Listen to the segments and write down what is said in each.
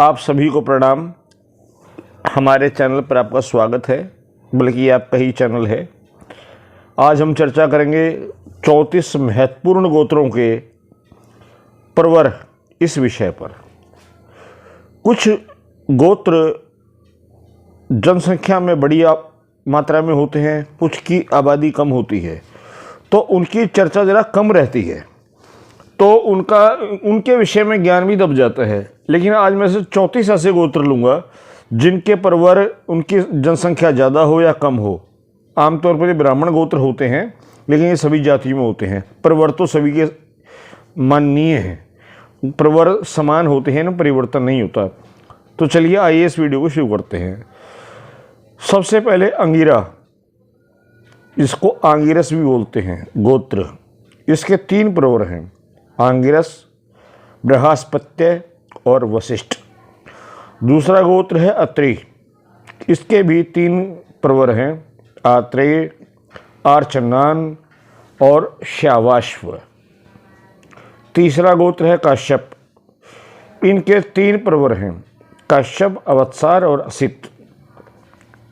आप सभी को प्रणाम। हमारे चैनल पर आपका स्वागत है, बल्कि ये आपका ही चैनल है। आज हम चर्चा करेंगे 34 महत्वपूर्ण गोत्रों के प्रवर इस विषय पर। कुछ गोत्र जनसंख्या में बड़ी मात्रा में होते हैं, कुछ की आबादी कम होती है, तो उनकी चर्चा ज़रा कम रहती है, तो उनके विषय में ज्ञान भी दब जाता है। लेकिन आज मैं से 34 ऐसे गोत्र लूँगा जिनके प्रवर उनकी जनसंख्या ज़्यादा हो या कम हो। आमतौर पर ये ब्राह्मण गोत्र होते हैं, लेकिन ये सभी जातियों में होते हैं। प्रवर तो सभी के माननीय हैं, प्रवर समान होते हैं ना, परिवर्तन नहीं होता। तो चलिए आइए इस वीडियो को शुरू करते हैं। सबसे पहले अंगिरा, इसको आंगिरस भी बोलते हैं गोत्र। इसके 3 प्रवर हैं, आंगिरस, बृहस्पत्य और वशिष्ठ। दूसरा गोत्र है अत्रि, इसके भी 3 प्रवर हैं, आत्रेय, आर्चनान और श्यावाश्व। तीसरा गोत्र है काश्यप, इनके 3 प्रवर हैं, काश्यप, अवत्सार और असित।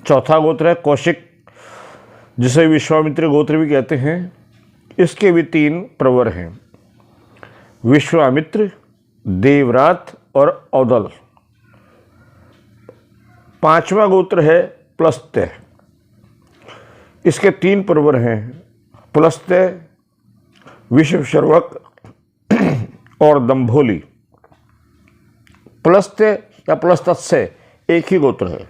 चौथा गोत्र है कौशिक, जिसे विश्वामित्र गोत्र भी कहते हैं, इसके भी 3 प्रवर हैं, विश्वामित्र, देवरात और औदल। 5वां गोत्र है प्लस्त्य, इसके 3 प्रवर हैं, प्लस्त्य, विश्वशर्वक और दंभोली। प्लस्त्य या प्लस्तस्य एक ही गोत्र है।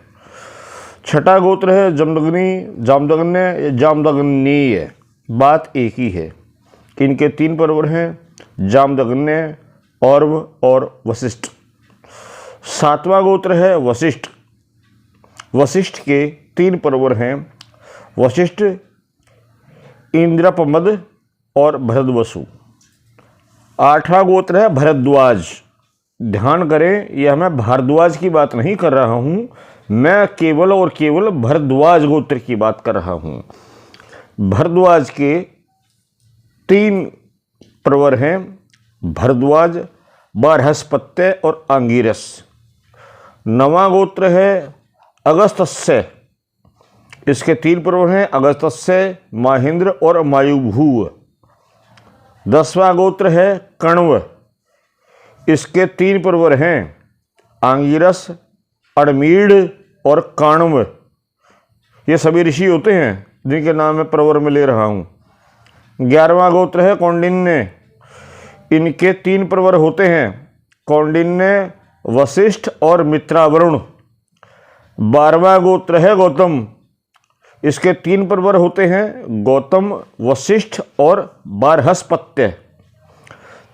छठा गोत्र है जमदग्नि, जामदग्न्य या जामदग्नीय, बात एक ही है। इनके 3 प्रवर हैं, जामदग्न्य, और्व और वशिष्ठ। 7वां गोत्र है वशिष्ठ, वशिष्ठ के 3 प्रवर हैं, वशिष्ठ, इंद्रपमद और भरद्वसु। 8वां गोत्र है भरद्वाज। ध्यान करें, यह मैं भारद्वाज की बात नहीं कर रहा हूँ, मैं केवल और केवल भरद्वाज गोत्र की बात कर रहा हूँ। भरद्वाज के 3 प्रवर हैं, भरद्वाज, बृहस्पत्य और आंगिरस। 9वां गोत्र है अगस्त्य, इसके 3 प्रवर हैं, अगस्त्य, महेंद्र और मायुभूव। 10वां गोत्र है कण्व, इसके 3 प्रवर हैं, आंगिरस, अड़मीड़ और काण्व। ये सभी ऋषि होते हैं जिनके नाम मैं प्रवर में ले रहा हूँ। 11वां गोत्र है कौंडिन्य, इनके 3 प्रवर होते हैं, कौंडिन्य, वशिष्ठ और मित्रावरुण। 12वां गोत्र है गौतम, इसके 3 प्रवर होते हैं, गौतम, वशिष्ठ और बृहस्पत्य।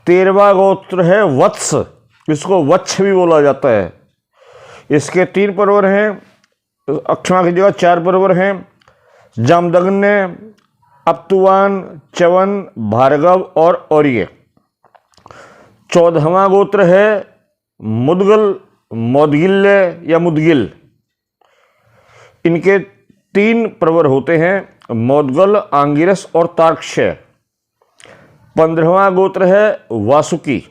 13वां गोत्र है वत्स, इसको वत्स भी बोला जाता है, इसके 3 प्रवर हैं, अक्षमा की जगह 4 प्रवर हैं, जामदग्न्य, अप्तुवान, च्यवन, भार्गव और और्य। 14वां गोत्र है मुद्गल, मोदगिल्य या मुदगिल, इनके 3 प्रवर होते हैं, मोदगल, आंगिरस और तार्क्ष्य। 15वां गोत्र है वासुकी,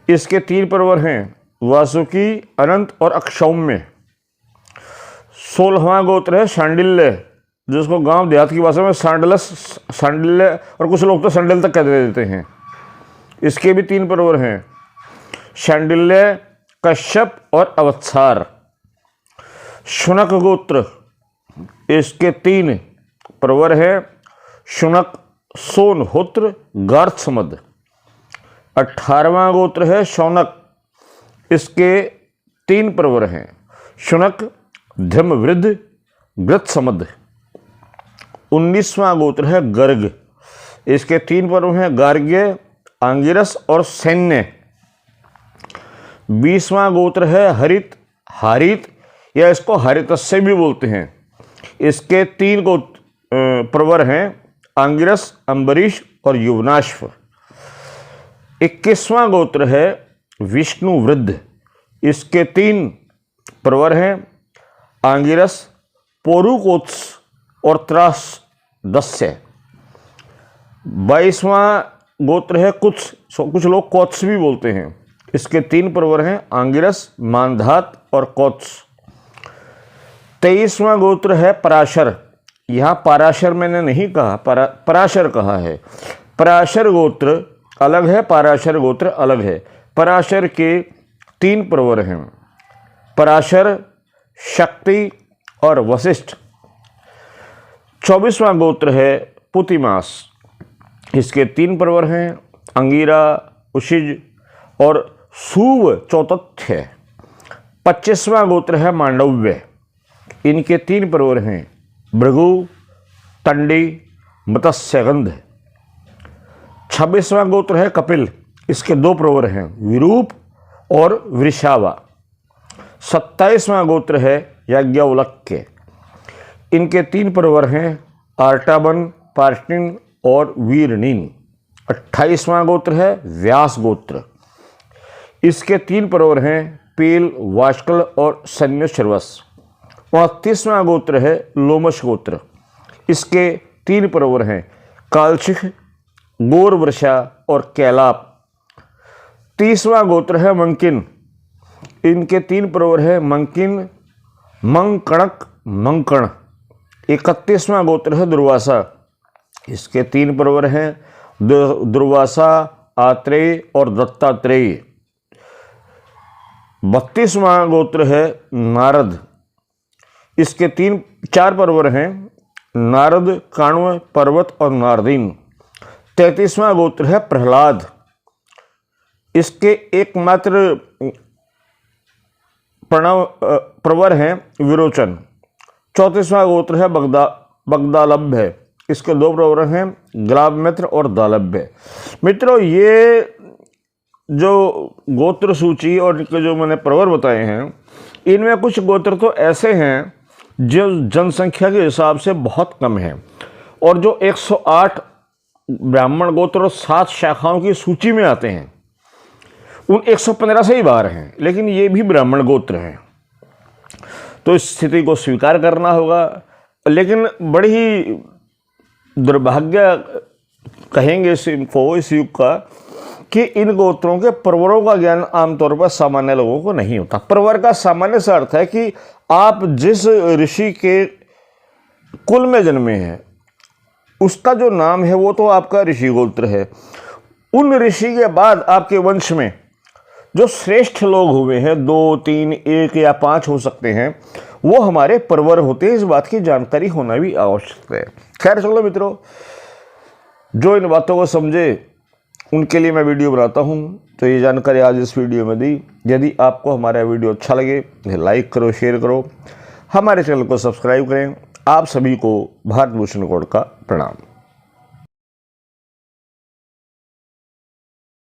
इसके 3 प्रवर हैं, वासुकी, अनंत और अक्षौम्य। 16वां गोत्र है शांडिल्य, जिसको गांव देहात की भाषा में सांडिल्य और कुछ लोग तो संडिल तक कह देते हैं, इसके भी 3 प्रवर हैं, शांडिल्य, कश्यप और अवत्सार। शुनक गोत्र, इसके 3 प्रवर हैं, शुनक, सोनहोत्र, गार्त्समद। 18वां गोत्र है शौनक, इसके 3 प्रवर हैं, शुनक, धर्मवृद्ध, गृत्समद। 19वां गोत्र है गर्ग, इसके 3 प्रवर हैं, गार्ग्य, आंगिरस और सैन्य। 20वां गोत्र है हरित, हारित या इसको हरितस्य भी बोलते हैं, इसके 3 प्रवर हैं, आंगिरस, अम्बरीश और युवनाश्व। 21वां गोत्र है विष्णुवृद्ध, इसके 3 प्रवर हैं, आंगिरस, पोरुकोत्स और त्रासदस्य। 22वां गोत्र है कुछ लोग कोत्स भी बोलते हैं, इसके 3 प्रवर हैं, आंगिरस, मांधात और कौत्स। 23वां गोत्र है पराशर। यहाँ पाराशर मैंने नहीं कहा, पराशर कहा है। पराशर गोत्र अलग है, पाराशर गोत्र अलग है। पराशर के 3 प्रवर हैं, पराशर, शक्ति और वशिष्ठ। 24वां गोत्र है पुतिमास। इसके 3 प्रवर हैं, अंगीरा, उशिज और सूव चौतथ्य। 25वां गोत्र है मांडव्य। इनके 3 प्रवर हैं, भृगु, तंडी, मत्स्यगंध। 26वां गोत्र है कपिल। इसके 2 प्रवर हैं, विरूप और वृषावा। 27वां गोत्र है याज्ञवल्क्य। इनके 3 प्रवर हैं, आर्टाबन, पार्टिन और वीरनीन। 28वां गोत्र है व्यास गोत्र। इसके 3 प्रवर हैं, पेल, वाष्कल और सन्यश्रवस। 29वां गोत्र है लोमश गोत्र। इसके 3 प्रवर हैं, कालशिख, गोरवृषा और कैलाप। 30वां गोत्र है मंकिन। इनके 3 प्रवर है, मंकिन, मंकणक, मंकण। 31वां गोत्र है दुर्वासा। इसके 3 प्रवर हैं, दुर्वासा, आत्रेय और दत्तात्रेय। 32वां गोत्र है नारद। इसके 4 प्रवर हैं, नारद, काण्व, पर्वत और नारदीन। 33वां गोत्र है प्रहलाद। इसके एकमात्र प्रवर हैं विरोचन। 34वां गोत्र है बगदालभ्य। इसके 2 प्रवर हैं, ग्रावमित्र और दालभ्य। मित्रों, ये जो गोत्र सूची और जो मैंने प्रवर बताए हैं, इनमें कुछ गोत्र तो ऐसे हैं जो जनसंख्या के हिसाब से बहुत कम है, और जो 108 ब्राह्मण गोत्र और 7 शाखाओं की सूची में आते हैं, उन 115 से ही बाहर हैं, लेकिन ये भी ब्राह्मण गोत्र हैं। तो इस स्थिति को स्वीकार करना होगा। लेकिन बड़ी ही दुर्भाग्य कहेंगे इस युग का कि इन गोत्रों के प्रवरों का ज्ञान आमतौर पर सामान्य लोगों को नहीं होता। प्रवर का सामान्य सा अर्थ है कि आप जिस ऋषि के कुल में जन्मे हैं, उसका जो नाम है वो तो आपका ऋषि गोत्र है। उन ऋषि के बाद आपके वंश में जो श्रेष्ठ लोग हुए हैं, 2, 3, 1 या 5 हो सकते हैं, वो हमारे प्रवर होते हैं। इस बात की जानकारी होना भी आवश्यक है। खैर चलो मित्रों, जो इन बातों को समझे उनके लिए मैं वीडियो बनाता हूँ। तो ये जानकारी आज इस वीडियो में दी। यदि आपको हमारा वीडियो अच्छा लगे तो लाइक करो, शेयर करो, हमारे चैनल को सब्सक्राइब करें। आप सभी को भारत भूषण कोड का प्रणाम।